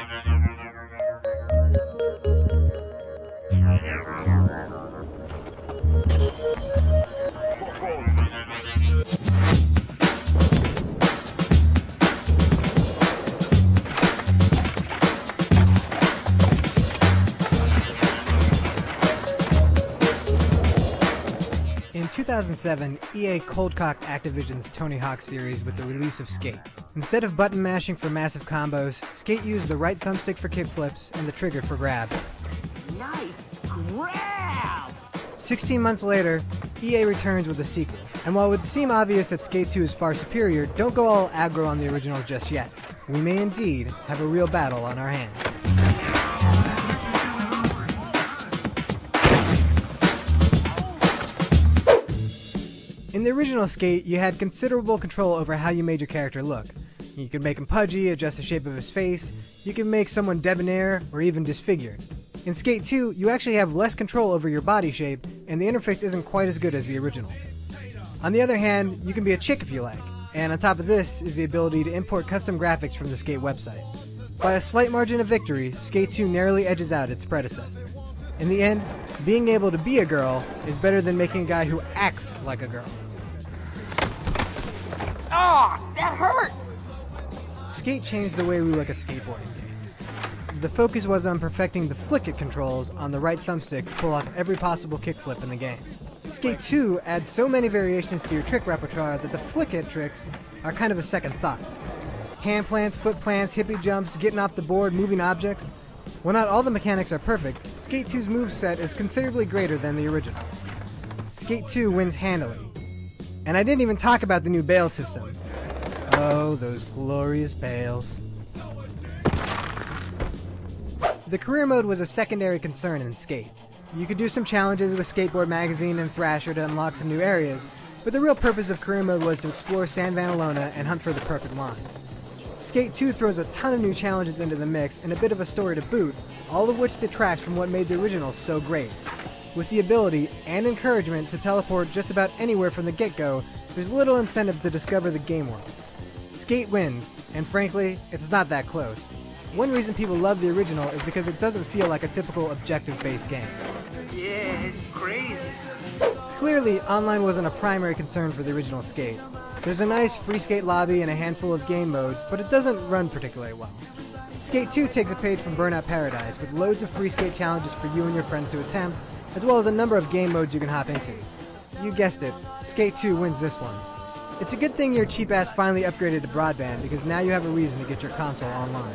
In 2007, EA cold-cocked Activision's Tony Hawk series with the release of Skate. Instead of button mashing for massive combos, Skate used the right thumbstick for kickflips and the trigger for grab. Nice grab! 16 months later, EA returns with a sequel. And while it would seem obvious that Skate 2 is far superior, don't go all aggro on the original just yet. We may indeed have a real battle on our hands. In the original Skate, you had considerable control over how you made your character look. You could make him pudgy, adjust the shape of his face, you could make someone debonair, or even disfigured. In Skate 2, you actually have less control over your body shape, and the interface isn't quite as good as the original. On the other hand, you can be a chick if you like, and on top of this is the ability to import custom graphics from the Skate website. By a slight margin of victory, Skate 2 narrowly edges out its predecessor. In the end, being able to be a girl is better than making a guy who acts like a girl. Ah, that hurt! Skate changed the way we look at skateboarding games. The focus was on perfecting the flick-it controls on the right thumbstick to pull off every possible kickflip in the game. Skate 2 adds so many variations to your trick repertoire that the flick-it tricks are kind of a second thought. Hand plants, foot plants, hippie jumps, getting off the board, moving objects. While not all the mechanics are perfect, Skate 2's moveset is considerably greater than the original. Skate 2 wins handily. And I didn't even talk about the new bail system. Oh, those glorious bails. The career mode was a secondary concern in Skate. You could do some challenges with Skateboard Magazine and Thrasher to unlock some new areas, but the real purpose of career mode was to explore San Vanalona and hunt for the perfect line. Skate 2 throws a ton of new challenges into the mix and a bit of a story to boot, all of which detracts from what made the original so great. With the ability and encouragement to teleport just about anywhere from the get-go, there's little incentive to discover the game world. Skate wins, and frankly, it's not that close. One reason people love the original is because it doesn't feel like a typical objective-based game. Yeah, it's crazy. Clearly, online wasn't a primary concern for the original Skate. There's a nice free skate lobby and a handful of game modes, but it doesn't run particularly well. Skate 2 takes a page from Burnout Paradise, with loads of free skate challenges for you and your friends to attempt, as well as a number of game modes you can hop into. You guessed it, Skate 2 wins this one. It's a good thing your cheap ass finally upgraded to broadband, because now you have a reason to get your console online.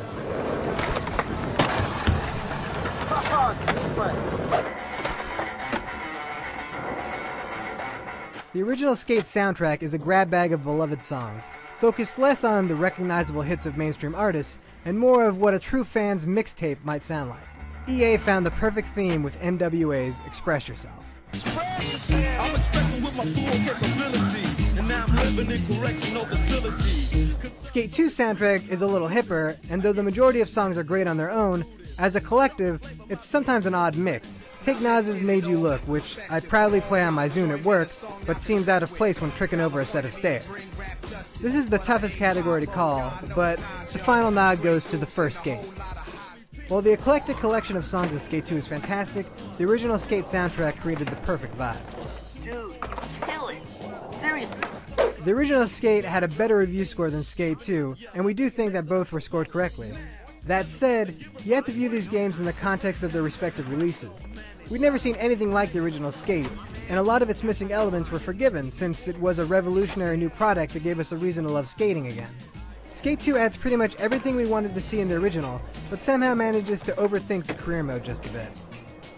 The original Skate soundtrack is a grab bag of beloved songs, focused less on the recognizable hits of mainstream artists, and more of what a true fan's mixtape might sound like. EA found the perfect theme with NWA's Express Yourself. I'm expressing with my full capabilities, and now I'm living in correctional facilities. Skate 2's soundtrack is a little hipper, and though the majority of songs are great on their own, as a collective, it's sometimes an odd mix. Take Nas's Made You Look, which I proudly play on my Zune at work, but seems out of place when tricking over a set of stairs. This is the toughest category to call, but the final nod goes to the first Skate. While the eclectic collection of songs in Skate 2 is fantastic, the original Skate soundtrack created the perfect vibe. Dude, you kill it. Seriously. The original Skate had a better review score than Skate 2, and we do think that both were scored correctly. That said, you have to view these games in the context of their respective releases. We'd never seen anything like the original Skate, and a lot of its missing elements were forgiven since it was a revolutionary new product that gave us a reason to love skating again. Skate 2 adds pretty much everything we wanted to see in the original, but somehow manages to overthink the career mode just a bit.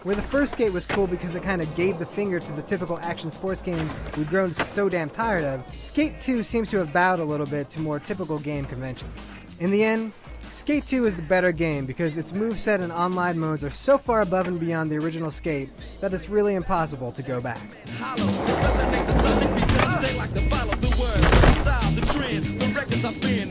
Where the first Skate was cool because it kind of gave the finger to the typical action sports game we'd grown so damn tired of, Skate 2 seems to have bowed a little bit to more typical game conventions. In the end, Skate 2 is the better game because its moveset and online modes are so far above and beyond the original Skate that it's really impossible to go back. Hollow, it's resonate the subject because they like to follow the word, the style, the trend, the records I spin.